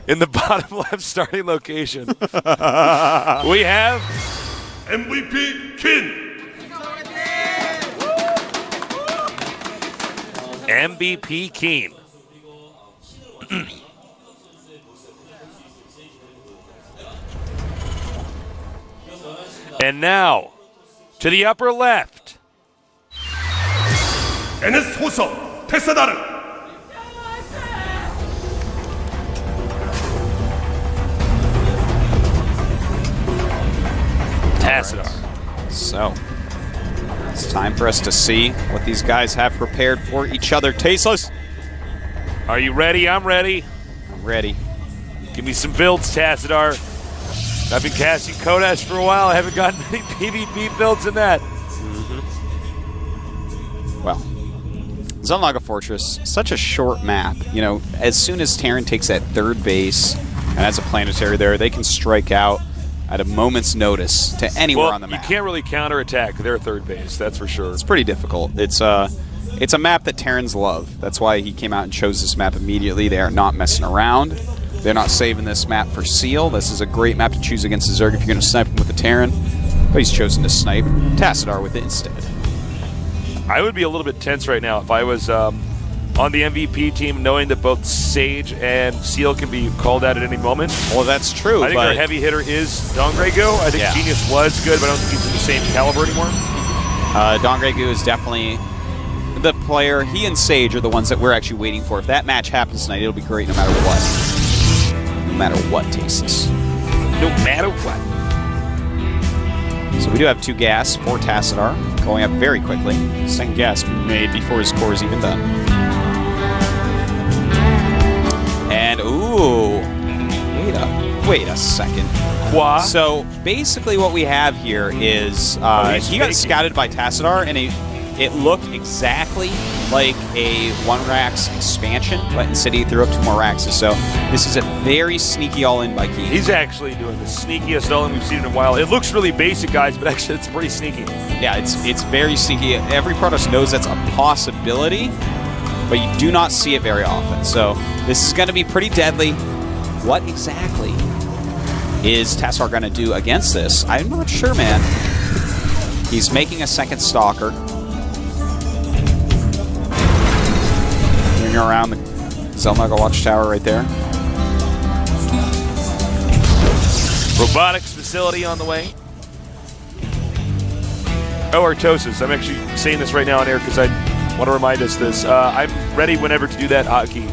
in the bottom left starting location, we have MVP King. MVP Keen. And now, to the upper left. NS 호서 테스다르. Tassadar. So, it's time for us to see what these guys have prepared for each other. Tasteless. Are you ready? I'm ready. I'm ready. Give me some builds, Tassadar. I've been casting Kodash for a while. I haven't gotten many PvP builds in that. Well, Zelnaga Fortress, such a short map. You know, as soon as Terran takes that third base and has a planetary there, they can strike out at a moment's notice to anywhere on the map. You can't really counterattack their third base, that's for sure. It's pretty difficult. It's a map that Terrans love. That's why he came out and chose this map immediately. They are not messing around. They're not saving this map for Seal. This is a great map to choose against the Zerg if you're going to snipe him with the Terran. But he's chosen to snipe Tassadar with it instead. I would be a little bit tense right now if I was on the MVP team, knowing that both Sage and Seal can be called out at any moment. Well, that's true. I think our heavy hitter is Dongregu. I think Genius was good, but I don't think he's in the same caliber anymore. Dongregu is definitely the player. He and Sage are the ones that we're actually waiting for. If that match happens tonight, it'll be great no matter what. No matter what, Tasteless. No matter what. So we do have 2 gas for Tassadar, going up very quickly. Second gas made before his core is even done. And, ooh, wait a second. Qua? So basically what we have here is he got scouted by Tassadar, and it looked exactly like a 1-Rax expansion, but instead he threw up 2 more Raxes. So this is a very sneaky all-in by Key. He's actually doing the sneakiest all-in we've seen in a while. It looks really basic, guys, but actually it's pretty sneaky. Yeah, it's very sneaky. Every Protoss knows that's a possibility, but you do not see it very often. So this is going to be pretty deadly. What exactly is Tassadar going to do against this? I'm not sure, man. He's making a second Stalker. Around the Zelnaga Watchtower right there. Robotics facility on the way. Oh, Artosis. I'm actually saying this right now on air because I want to remind us this. I'm ready whenever to do that hotkey.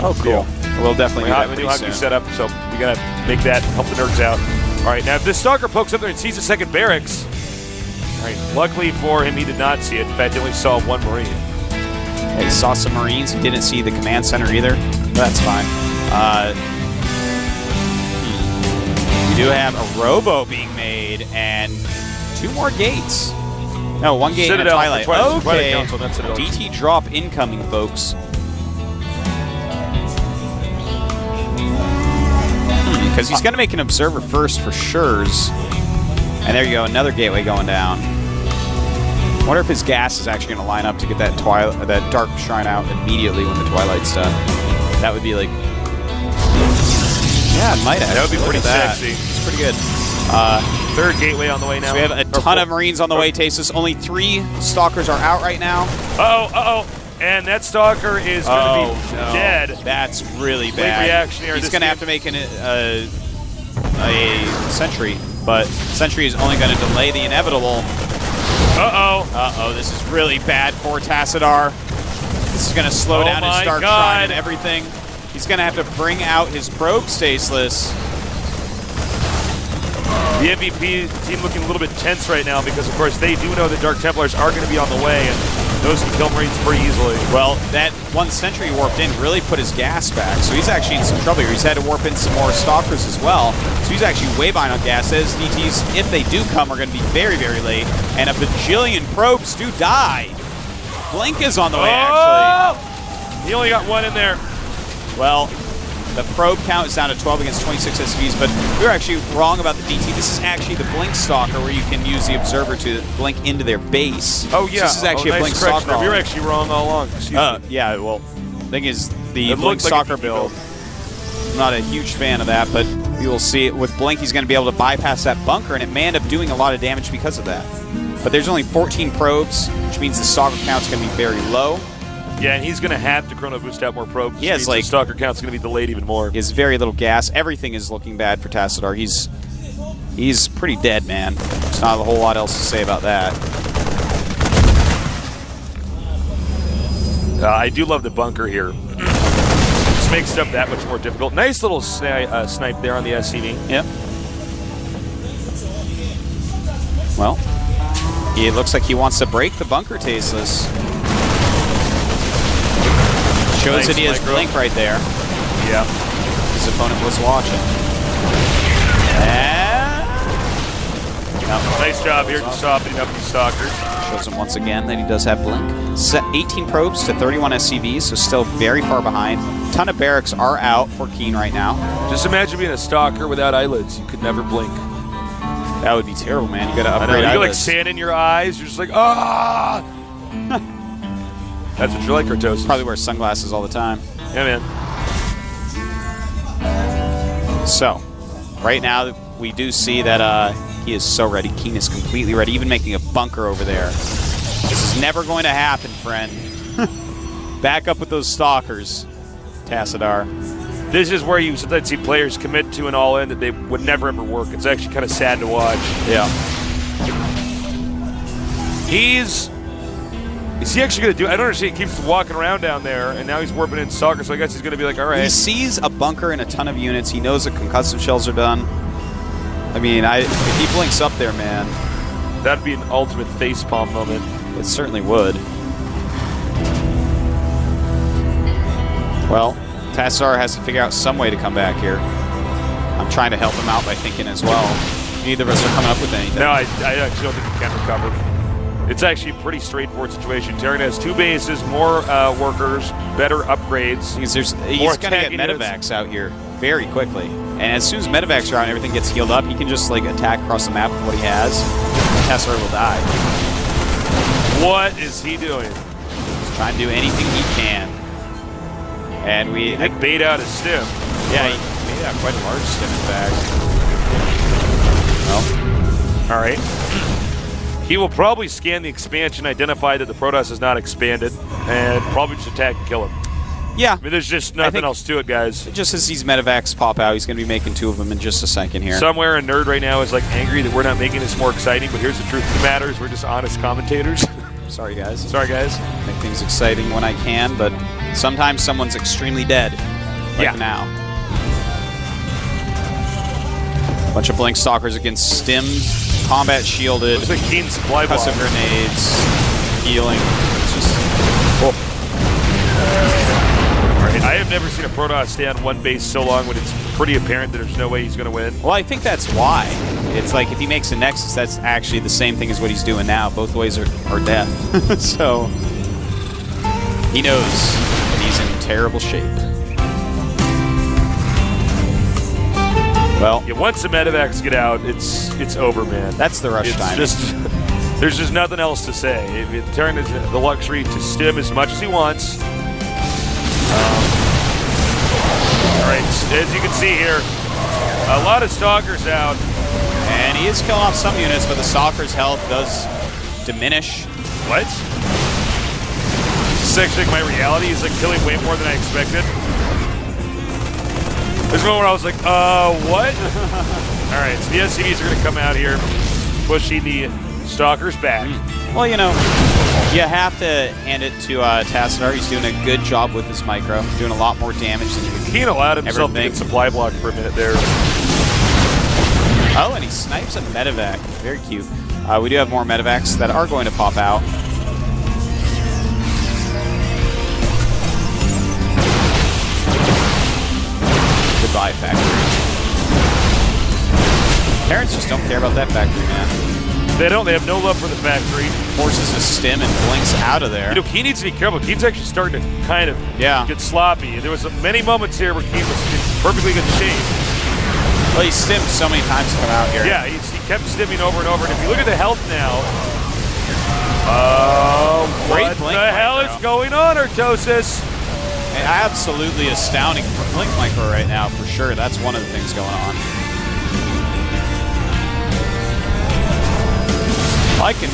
Oh, cool. Yeah. We'll definitely have a new hotkey set up, so we got to make that, help the nerds out. All right, now if this Stalker pokes up there and sees a second barracks, all right, luckily for him, he did not see it. In fact, he only saw 1 Marine. He saw some Marines. He didn't see the command center either. That's fine. We do have a Robo being made and 2 more gates. No, 1 gate and a Twilight. Okay. Council, that's DT drop incoming, folks. Because he's going to make an Observer first for sure's. And there you go, another gateway going down. I wonder if his gas is actually going to line up to get that Dark Shrine out immediately when the Twilight's done. That would be like... Yeah, it might actually. That would be pretty sexy. It's pretty good. 3rd gateway on the way now. So we have a ton of Marines on the way, Tasteless. Only 3 Stalkers are out right now. Uh-oh. And that Stalker is going to be dead. That's really bad. Reactionary. He's going to have to make a Sentry, but Sentry is only going to delay the inevitable. Uh-oh, this is really bad for Tassadar. This is going to slow down his Dark Shrine and everything. He's going to have to bring out his probe, Tasteless. The MVP team looking a little bit tense right now because, of course, they do know that Dark Templars are going to be on the way, and those can kill Marines pretty easily. Well, that 1 Sentry warped in really put his gas back, so he's actually in some trouble here. He's had to warp in some more Stalkers as well, so he's actually way behind on gas. His DTs, if they do come, are going to be very, very late, and a bajillion probes do die. Blink is on the way, actually. He only got 1 in there. Well, the probe count is down to 12 against 26 SVs, but we were actually wrong about the DT. This is actually the Blink Stalker where you can use the Observer to blink into their base. Oh, yeah. So this is actually a Blink Stalker. We were actually wrong all along. Yeah, well, the thing is, the Blink Stalker build I'm not a huge fan of that, but we will see. With Blink, he's going to be able to bypass that bunker, and it may end up doing a lot of damage because of that. But there's only 14 probes, which means the stalker count's going to be very low. Yeah, and he's going to have to chrono boost out more probes. He has, like, the stalker count's going to be delayed even more. He has very little gas. Everything is looking bad for Tassadar. He's pretty dead, man. There's not a whole lot else to say about that. I do love the bunker here. Just makes stuff that much more difficult. Nice little snipe there on the SCV. Yep. Well, it looks like he wants to break the bunker, Tasteless. Shows Nice that he has micro. Blink right there. Yeah. His opponent was watching. No. Nice job here, just softening up these stalkers. Shows him once again that he does have Blink. Set 18 probes to 31 SCVs, so still very far behind. A ton of barracks are out for Keen right now. Just imagine being a stalker without eyelids. You could never blink. That would be terrible, man. You gotta I know, upgrade you get like eyelids. sand in your eyes. You're just like, ah! That's what you're like, Cortosis. Probably wear sunglasses all the time. Yeah, man. So, right now we do see that he is so ready. Keen is completely ready, even making a bunker over there. This is never going to happen, friend. Back up with those stalkers, Tassadar. This is where you sometimes see players commit to an all-in that they would never ever work. It's actually kind of sad to watch. Yeah. Is he actually going to do it? I don't understand. He keeps walking around down there, and now he's warping in stalker, so I guess he's going to be like, all right. He sees a bunker and a ton of units. He knows that concussive shells are done. I mean, if he blinks up there, man, That'd be an ultimate facepalm moment. it certainly would. Well, Tassadar has to figure out some way to come back here. I'm trying to help him out by thinking as well. Neither of us are coming up with anything. No, I actually don't think he can recover. It's actually a pretty straightforward situation. Terran has 2 bases, more workers, better upgrades. Because he's More going to get attacking units. medevacs out here very quickly. And as soon as medevacs are out and everything gets healed up, he can just like attack across the map with what he has. Tassadar will die. What is he doing? He's trying to do anything he can. And we... He did bait out his stim. Yeah, he made out quite a large stim, in fact. Well, All right. He will probably scan the expansion, identify that the Protoss is not expanded, and probably just attack and kill him. yeah. I mean, there's just nothing else to it, guys. Just as these medevacs pop out, he's going to be making 2 of them in just a second here. Somewhere a nerd right now is like angry that we're not making this more exciting, but here's the truth of the matter is we're just honest commentators. Sorry, guys. Sorry, guys. Make things exciting when I can, but sometimes someone's extremely dead. Like Yeah. now. Bunch of Blink Stalkers against Stim, combat shielded, Looks like Keen supply block. cussive grenades, healing. It's just... I have never seen a Protoss stay on one base so long when it's pretty apparent that there's no way he's going to win. Well, I think that's why. It's like if he makes a Nexus, that's actually the same thing as what he's doing now. Both ways are death. So he knows that he's in terrible shape. Well, Yeah, once the medevacs get out, it's over, man. that's the rush It's time. just there's just nothing else to say. Terran has the luxury to stim as much as he wants. All right, as you can see here, a lot of stalkers out. And he is killing off some units, but the Stalker's health does diminish. What? This is actually like my reality. He's like killing way more than I expected. There's a moment where I was like, what? All right, so the SCVs are going to come out here, pushing the stalkers back. Well, you know, you have to hand it to Tassadar. He's doing a good job with his micro. He's doing a lot more damage than you can. Keen allowed himself to Everything. get supply block for a minute there. Oh, and he snipes a medevac. Very cute. We do have more medevacs that are going to pop out. Goodbye, factory. Parents just don't care about that factory, man. They don't. They have no love for the factory. Forces a stim and blinks out of there. You know, Keen needs to be careful. Keen's actually starting to kind of get sloppy. There was many moments here where Keen was in perfectly good shape. Well, he stimmed so many times to come out here. Yeah, he kept stimming over and over. And if you look at the health now, what Great the blink hell micro. is going on, Artosis? Absolutely astounding for Blink Micro right now, for sure. That's one of the things going on. I can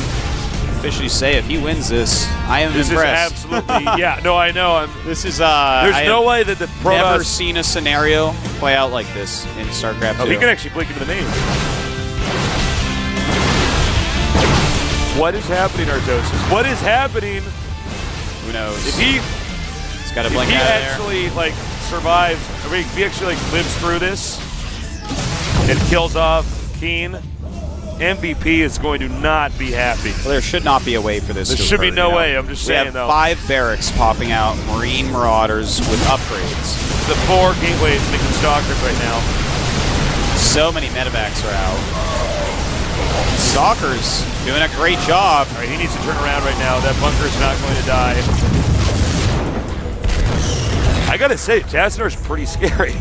officially say if he wins this, I am impressed. This is absolutely, yeah, no, I know. This is, there's no way that the Protoss... never seen a scenario play out like this in StarCraft 2. Oh, he can actually blink into the main. What is happening, Artosis? What is happening? Who knows? If he got to blink out of there. Actually like survives, I mean, if he actually like lives through this and kills off Keen, MVP is going to not be happy. Well, there should not be a way for this to There should be occur, no way. I'm just saying, though. We have 5 barracks popping out, Marine Marauders with upgrades. The 4 gateways making Stalkers right now. So many medevacs are out. Stalkers doing a great job. All right, he needs to turn around right now. That bunker's not going to die. I gotta say, Tassador's pretty scary.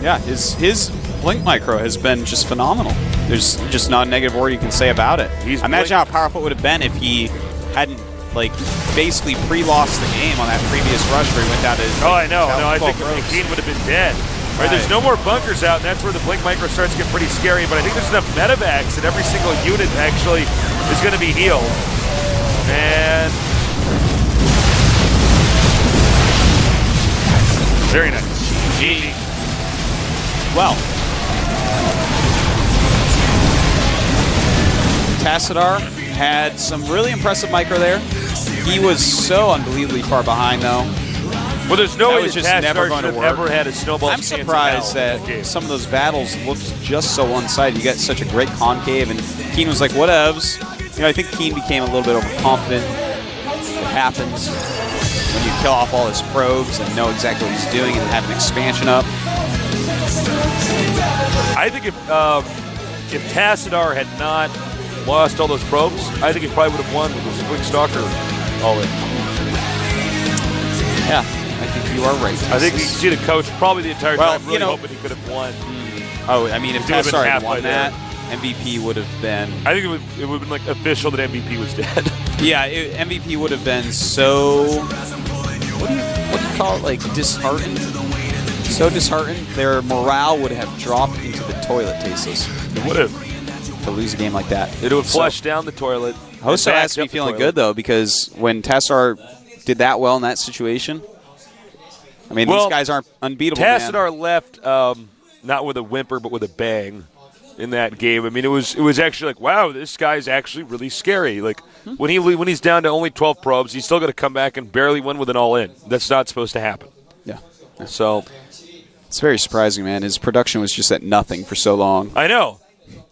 Yeah, his Blink Micro has been just phenomenal. There's just not a negative word you can say about it. Imagine how powerful it would have been if he hadn't, like, basically pre-lost the game on that previous rush where he went down to his, oh, I know. No, I think ropes. Keen would have been dead. Right, there's no more bunkers out, and that's where the Blink Micro starts to get pretty scary, but I think there's enough medevacs that every single unit actually is going to be healed. And... very nice. GG. Well, Tassadar had some really impressive micro there. He was so unbelievably far behind, though. Well, there's no way was just never going to work. Ever had a snowball. I'm surprised that some of those battles looked just so one-sided. You got such a great concave, and Keen was like, whatevs. You know, I think Keen became a little bit overconfident. It happens when you kill off all his probes and know exactly what he's doing and have an expansion up. I think if Tassadar had not lost all those probes, I think he probably would have won with his quick Stalker all in. Yeah, I think you are right. I think you can see the coach probably the entire time really hoping he could have won. Oh, I mean, if Tassadar had won that, MVP would have been... I think it would have been like official that MVP was dead. Yeah, MVP would have been so... What do you call it? Like, disheartened? So disheartened, their morale would have dropped into the toilet, Tasteless. It would have. To lose a game like that. It would have flushed down the toilet. Hoso has to be feeling good, though, because when Tassadar did that well in that situation, I mean, these guys aren't unbeatable, Tassadar left not with a whimper, but with a bang in that game. I mean, it was actually like, wow, this guy's actually really scary. Like, when he's down to only 12 probes, he's still going to come back and barely win with an all-in. That's not supposed to happen. Yeah. So... it's very surprising, man. His production was just at nothing for so long. I know.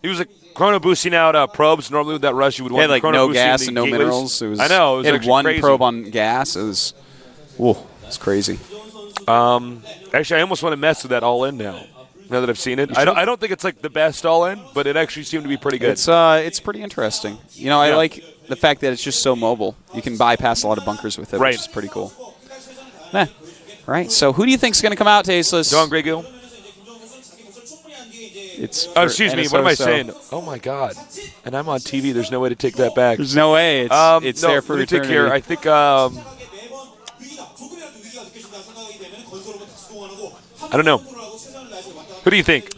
He was like chrono boosting out probes. Normally with that rush, you would want like no gas and no minerals. It was, I know. It was had one crazy. probe on gas. It was, it's crazy. Actually, I almost want to mess with that all in now that I've seen it. I don't think it's like the best all in, but it actually seemed to be pretty good. It's pretty interesting. You know, I like the fact that it's just so mobile. You can bypass a lot of bunkers with it, which is pretty cool. All right, so who do you think is going to come out, Tasteless? Don Grey Gill. It's excuse me, what am I saying? Oh, my God. And I'm on TV. There's no way to take that back. There's no way. It's there for eternity. Take care. I think, I don't know. Who do you think?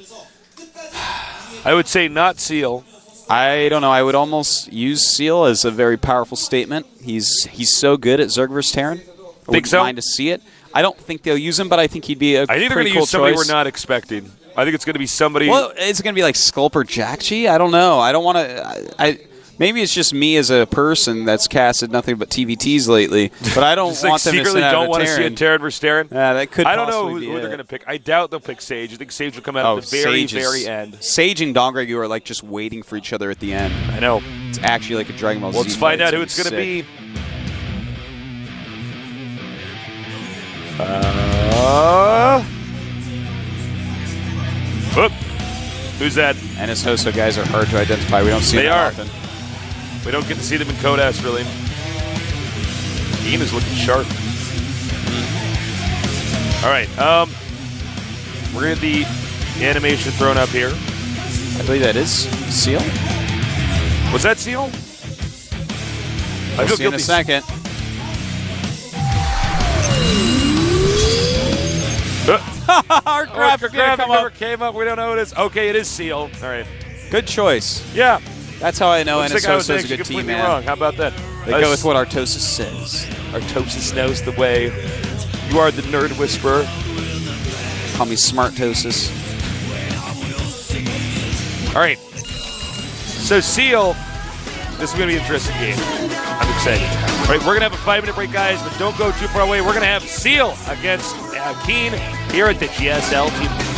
I would say not Seal. I don't know. I would almost use Seal as a very powerful statement. He's so good at Zerg vs. Terran. I wouldn't mind to see it. I don't think they'll use him, but I think he'd be a pretty cool choice. I think they're going to use somebody we're not expecting. I think it's going to be somebody... Well, it's going to be like Sculper Jakchi? I don't know. I don't want to... Maybe it's just me as a person that's casted nothing but TVTs lately, but I don't want them to secretly don't want to see a Terran versus Terran. Yeah, that could. I don't know who they're going to pick. I doubt they'll pick Sage. I think Sage will come out at the very end. Sage and Dongregu are like just waiting for each other at the end. I know. It's actually like a Dragon Ball Z. Let's find out who it's going to be. Whoop. Who's that? And his Hoso guys are hard to identify. We don't see them often. We don't get to see them in Codas, really. Ian is looking sharp. All right. We're going to get the animation thrown up here. I believe that is Seal. Was that Seal? We'll see in a second. Our graphic never came up. We don't know who it is. Okay, it is Seal. All right. Good choice. Yeah. That's how I know Looks like I was NSO is a actually good team, completely man. wrong. How about that? They go with what Artosis says. Artosis knows the way. You are the nerd whisperer. Call me Smartosis. All right. So Seal, this is going to be an interesting game. I'm excited. All right, we're going to have a 5-minute break, guys, but don't go too far away. We're going to have Seal against Keen here at the GSL Team